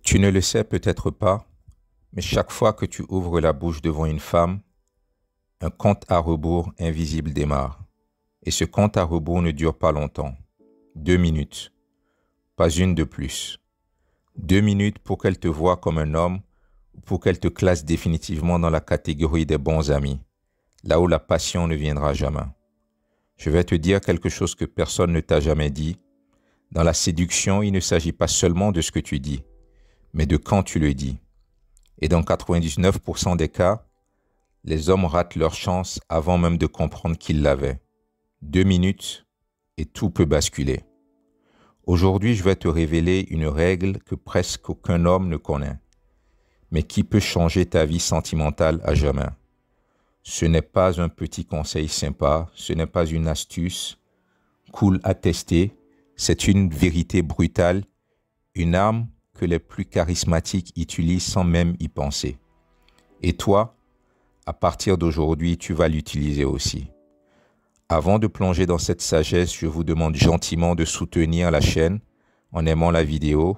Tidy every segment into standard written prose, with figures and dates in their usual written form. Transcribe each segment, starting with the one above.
Tu ne le sais peut-être pas, mais chaque fois que tu ouvres la bouche devant une femme, un compte à rebours invisible démarre. Et ce compte à rebours ne dure pas longtemps. 2 minutes, pas une de plus. 2 minutes pour qu'elle te voie comme un homme ou pour qu'elle te classe définitivement dans la catégorie des bons amis, là où la passion ne viendra jamais. Je vais te dire quelque chose que personne ne t'a jamais dit. Dans la séduction, il ne s'agit pas seulement de ce que tu dis, mais de quand tu le dis. Et dans 99% des cas, les hommes ratent leur chance avant même de comprendre qu'ils l'avaient. 2 minutes et tout peut basculer. Aujourd'hui, je vais te révéler une règle que presque aucun homme ne connaît, mais qui peut changer ta vie sentimentale à jamais. Ce n'est pas un petit conseil sympa, ce n'est pas une astuce cool à tester, c'est une vérité brutale, une arme que les plus charismatiques utilisent sans même y penser. Et toi, à partir d'aujourd'hui, tu vas l'utiliser aussi. Avant de plonger dans cette sagesse, je vous demande gentiment de soutenir la chaîne en aimant la vidéo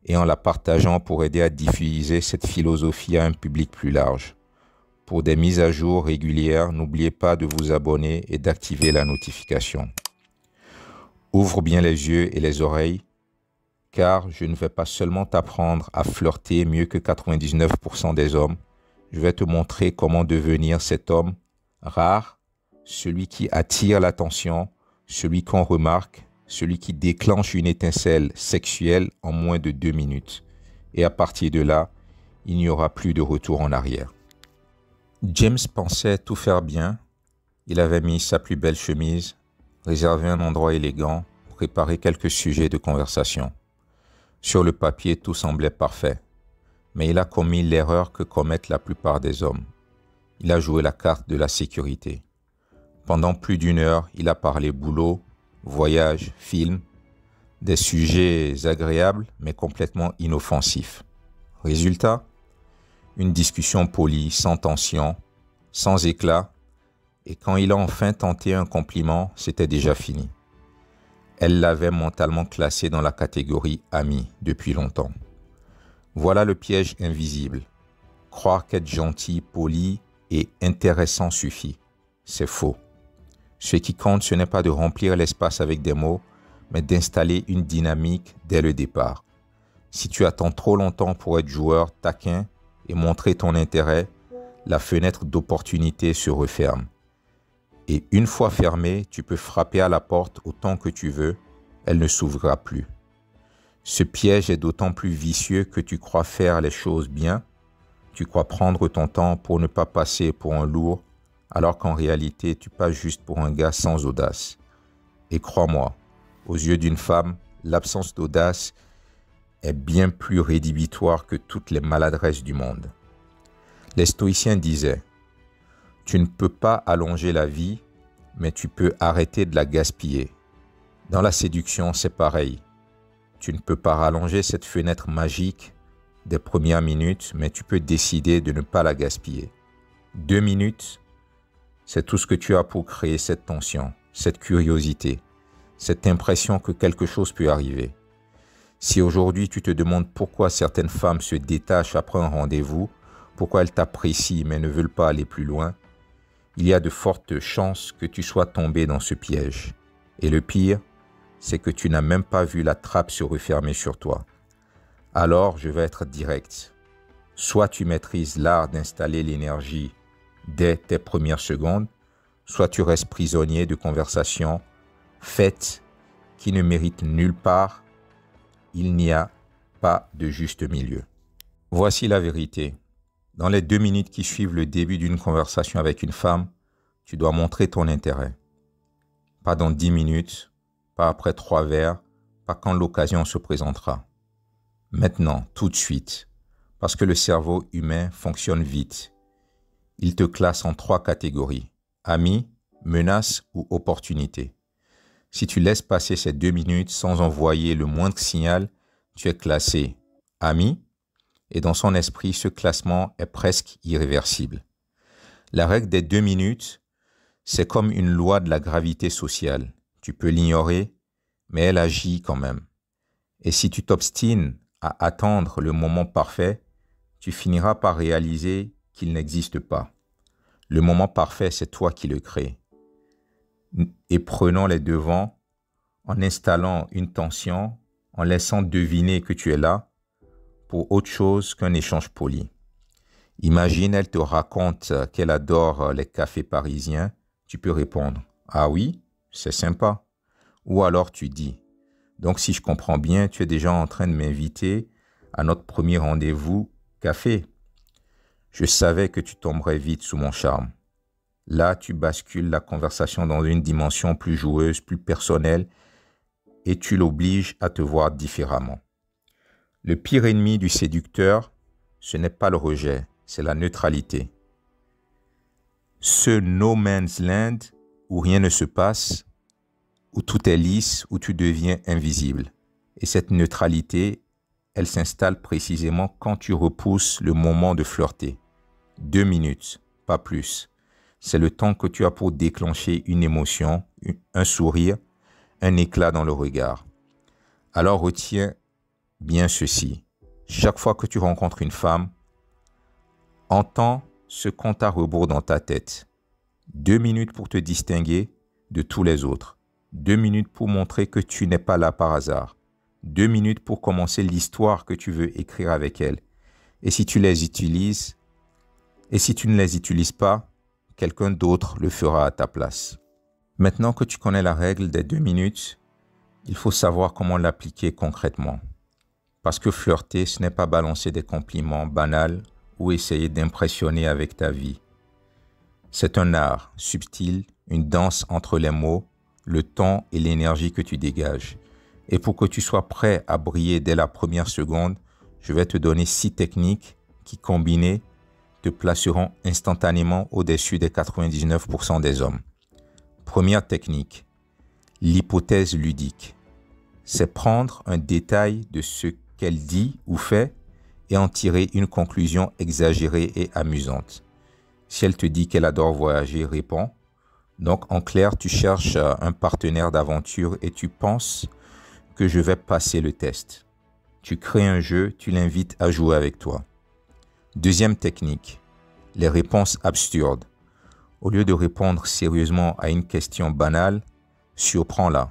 et en la partageant pour aider à diffuser cette philosophie à un public plus large. Pour des mises à jour régulières, n'oubliez pas de vous abonner et d'activer la notification. Ouvre bien les yeux et les oreilles, car je ne vais pas seulement t'apprendre à flirter mieux que 99% des hommes, je vais te montrer comment devenir cet homme rare, celui qui attire l'attention, celui qu'on remarque, celui qui déclenche une étincelle sexuelle en moins de 2 minutes. Et à partir de là, il n'y aura plus de retour en arrière. James pensait tout faire bien. Il avait mis sa plus belle chemise, réservé un endroit élégant, préparé quelques sujets de conversation. Sur le papier, tout semblait parfait. Mais il a commis l'erreur que commettent la plupart des hommes. Il a joué la carte de la sécurité. Pendant plus d'1 heure, il a parlé boulot, voyage, film, des sujets agréables mais complètement inoffensifs. Résultat, une discussion polie, sans tension, sans éclat, et quand il a enfin tenté un compliment, c'était déjà fini. Elle l'avait mentalement classé dans la catégorie ami depuis longtemps. Voilà le piège invisible. Croire qu'être gentil, poli et intéressant suffit. C'est faux. Ce qui compte, ce n'est pas de remplir l'espace avec des mots, mais d'installer une dynamique dès le départ. Si tu attends trop longtemps pour être joueur, taquin et montrer ton intérêt, la fenêtre d'opportunité se referme. Et une fois fermée, tu peux frapper à la porte autant que tu veux, elle ne s'ouvrira plus. Ce piège est d'autant plus vicieux que tu crois faire les choses bien, tu crois prendre ton temps pour ne pas passer pour un lourd, alors qu'en réalité, tu passes juste pour un gars sans audace. Et crois-moi, aux yeux d'une femme, l'absence d'audace est bien plus rédhibitoire que toutes les maladresses du monde. Les stoïciens disaient « Tu ne peux pas allonger la vie, mais tu peux arrêter de la gaspiller. » Dans la séduction, c'est pareil. Tu ne peux pas rallonger cette fenêtre magique des premières minutes, mais tu peux décider de ne pas la gaspiller. 2 minutes, c'est tout ce que tu as pour créer cette tension, cette curiosité, cette impression que quelque chose peut arriver. Si aujourd'hui tu te demandes pourquoi certaines femmes se détachent après un rendez-vous, pourquoi elles t'apprécient mais ne veulent pas aller plus loin, il y a de fortes chances que tu sois tombé dans ce piège. Et le pire, c'est que tu n'as même pas vu la trappe se refermer sur toi. Alors, je vais être direct. Soit tu maîtrises l'art d'installer l'énergie dès tes premières secondes, soit tu restes prisonnier de conversations faites qui ne méritent nulle part. Il n'y a pas de juste milieu. Voici la vérité. Dans les 2 minutes qui suivent le début d'une conversation avec une femme, tu dois montrer ton intérêt. Pas dans 10 minutes, pas après 3 verres, pas quand l'occasion se présentera. Maintenant, tout de suite, parce que le cerveau humain fonctionne vite. Il te classe en 3 catégories, amis, menaces ou opportunités. Si tu laisses passer ces 2 minutes sans envoyer le moindre signal, tu es classé ami, et dans son esprit, ce classement est presque irréversible. La règle des 2 minutes, c'est comme une loi de la gravité sociale. Tu peux l'ignorer, mais elle agit quand même. Et si tu t'obstines à attendre le moment parfait, tu finiras par réaliser qu'il n'existe pas. Le moment parfait, c'est toi qui le crées. Et prenons les devants en installant une tension, en laissant deviner que tu es là pour autre chose qu'un échange poli. Imagine, elle te raconte qu'elle adore les cafés parisiens. Tu peux répondre « Ah oui, c'est sympa ». Ou alors tu dis « Donc si je comprends bien, tu es déjà en train de m'inviter à notre premier rendez-vous café. Je savais que tu tomberais vite sous mon charme. » Là, tu bascules la conversation dans une dimension plus joueuse, plus personnelle, et tu l'obliges à te voir différemment. Le pire ennemi du séducteur, ce n'est pas le rejet, c'est la neutralité. Ce no man's land où rien ne se passe, où tout est lisse, où tu deviens invisible. Et cette neutralité, elle s'installe précisément quand tu repousses le moment de flirter. 2 minutes, pas plus. C'est le temps que tu as pour déclencher une émotion, un sourire, un éclat dans le regard. Alors retiens bien ceci. Chaque fois que tu rencontres une femme, entends ce compte à rebours dans ta tête. 2 minutes pour te distinguer de tous les autres. 2 minutes pour montrer que tu n'es pas là par hasard. 2 minutes pour commencer l'histoire que tu veux écrire avec elle. Et si tu ne les utilises pas, quelqu'un d'autre le fera à ta place. Maintenant que tu connais la règle des 2 minutes, il faut savoir comment l'appliquer concrètement. Parce que flirter, ce n'est pas balancer des compliments banals ou essayer d'impressionner avec ta vie. C'est un art subtil, une danse entre les mots, le ton et l'énergie que tu dégages. Et pour que tu sois prêt à briller dès la première seconde, je vais te donner 6 techniques qui, combinées, te placeront instantanément au-dessus des 99% des hommes. Première technique, l'hypothèse ludique. C'est prendre un détail de ce qu'elle dit ou fait et en tirer une conclusion exagérée et amusante. Si elle te dit qu'elle adore voyager, réponds. Donc en clair, tu cherches un partenaire d'aventure et tu penses que je vais passer le test. Tu crées un jeu, tu l'invites à jouer avec toi. Deuxième technique, les réponses absurdes. Au lieu de répondre sérieusement à une question banale, surprends-la.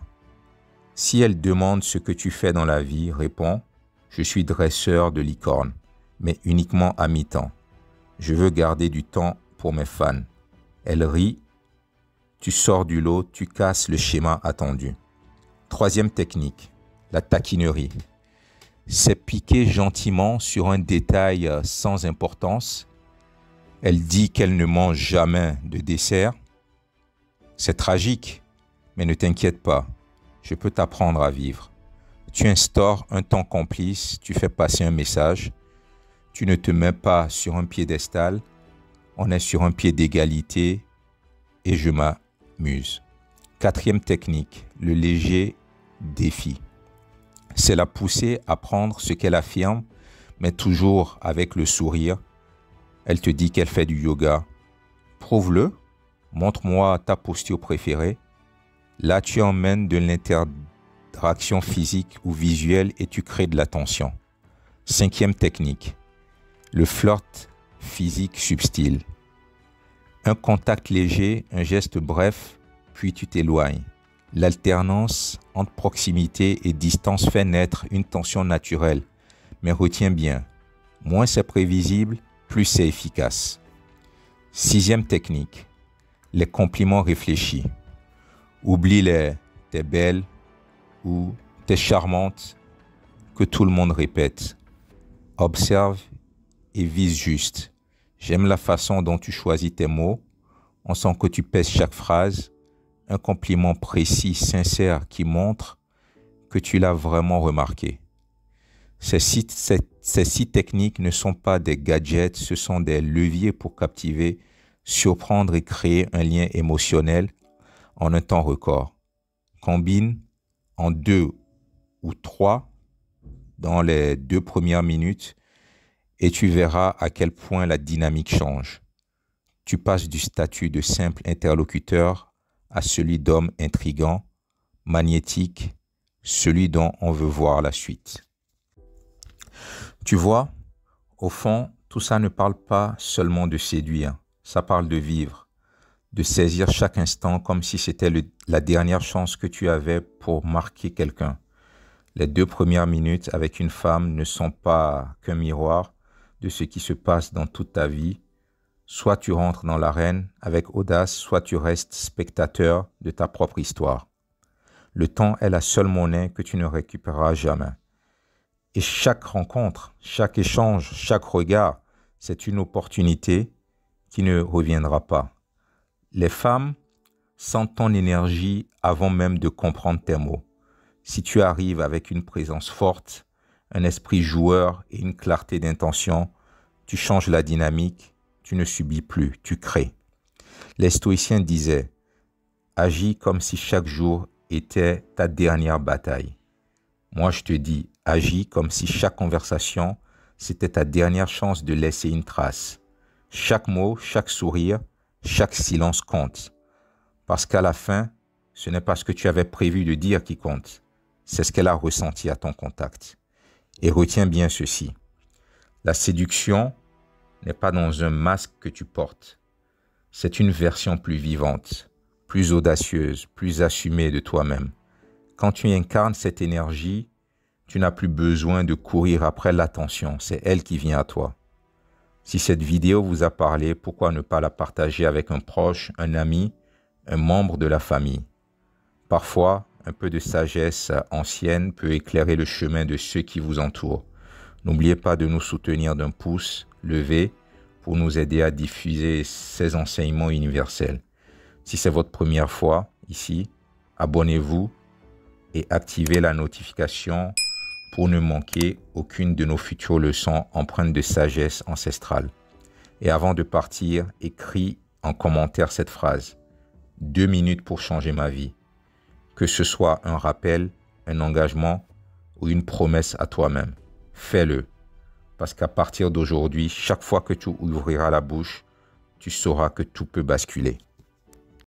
Si elle demande ce que tu fais dans la vie, réponds « Je suis dresseur de licorne, mais uniquement à mi-temps. Je veux garder du temps pour mes fans. » Elle rit, tu sors du lot, tu casses le schéma attendu. Troisième technique, la taquinerie. C'est piquer gentiment sur un détail sans importance. Elle dit qu'elle ne mange jamais de dessert. C'est tragique, mais ne t'inquiète pas, je peux t'apprendre à vivre. Tu instaures un temps complice, tu fais passer un message. Tu ne te mets pas sur un piédestal, on est sur un pied d'égalité et je m'amuse. Quatrième technique, le léger défi. C'est la pousser à prendre ce qu'elle affirme, mais toujours avec le sourire. Elle te dit qu'elle fait du yoga. Prouve-le, montre-moi ta posture préférée. Là, tu emmènes de l'interaction physique ou visuelle et tu crées de la tension. Cinquième technique, le flirt physique subtil. Un contact léger, un geste bref, puis tu t'éloignes. L'alternance entre proximité et distance fait naître une tension naturelle. Mais retiens bien, moins c'est prévisible, plus c'est efficace. Sixième technique, les compliments réfléchis. Oublie les « t'es belle » ou « t'es charmante » que tout le monde répète. Observe et vise juste. J'aime la façon dont tu choisis tes mots. On sent que tu pèses chaque phrase. Un compliment précis, sincère qui montre que tu l'as vraiment remarqué. Ces six techniques ne sont pas des gadgets, ce sont des leviers pour captiver, surprendre et créer un lien émotionnel en un temps record. Combine en 2 ou 3 dans les 2 premières minutes et tu verras à quel point la dynamique change. Tu passes du statut de simple interlocuteur à celui d'homme intrigant, magnétique, celui dont on veut voir la suite. Tu vois, au fond, tout ça ne parle pas seulement de séduire, ça parle de vivre, de saisir chaque instant comme si c'était la dernière chance que tu avais pour marquer quelqu'un. Les 2 premières minutes avec une femme ne sont pas qu'un miroir de ce qui se passe dans toute ta vie. Soit tu rentres dans l'arène avec audace, soit tu restes spectateur de ta propre histoire. Le temps est la seule monnaie que tu ne récupéreras jamais. Et chaque rencontre, chaque échange, chaque regard, c'est une opportunité qui ne reviendra pas. Les femmes sentent ton énergie avant même de comprendre tes mots. Si tu arrives avec une présence forte, un esprit joueur et une clarté d'intention, tu changes la dynamique, tu ne subis plus, tu crées. Les stoïciens disaient « Agis comme si chaque jour était ta dernière bataille ». Moi, je te dis, agis comme si chaque conversation, c'était ta dernière chance de laisser une trace. Chaque mot, chaque sourire, chaque silence compte. Parce qu'à la fin, ce n'est pas ce que tu avais prévu de dire qui compte. C'est ce qu'elle a ressenti à ton contact. Et retiens bien ceci. La séduction n'est pas dans un masque que tu portes. C'est une version plus vivante, plus audacieuse, plus assumée de toi-même. Quand tu incarnes cette énergie, tu n'as plus besoin de courir après l'attention, c'est elle qui vient à toi. Si cette vidéo vous a parlé, pourquoi ne pas la partager avec un proche, un ami, un membre de la famille? Parfois, un peu de sagesse ancienne peut éclairer le chemin de ceux qui vous entourent. N'oubliez pas de nous soutenir d'un pouce levé pour nous aider à diffuser ces enseignements universels. Si c'est votre première fois ici, abonnez-vous et activez la notification pour ne manquer aucune de nos futures leçons empreintes de sagesse ancestrale. Et avant de partir, écris en commentaire cette phrase. 2 minutes pour changer ma vie. Que ce soit un rappel, un engagement ou une promesse à toi-même. Fais-le. Parce qu'à partir d'aujourd'hui, chaque fois que tu ouvriras la bouche, tu sauras que tout peut basculer.